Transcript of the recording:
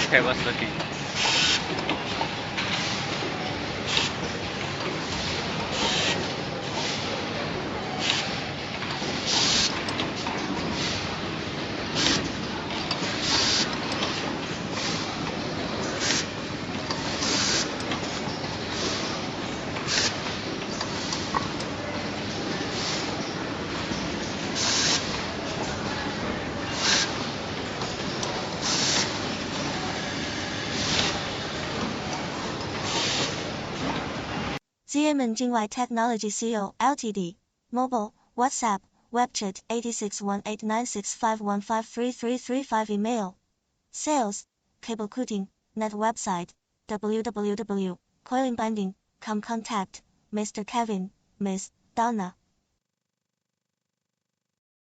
Okay, what's looking? XIAMEN JINGWEI Technology Co., Ltd. Mobile, WhatsApp, WebChat 86189651533335 Email. Sales, Cable Cutting, Net Website, www.coilingbinding.com Contact, Mr. Kevin, Miss Donna.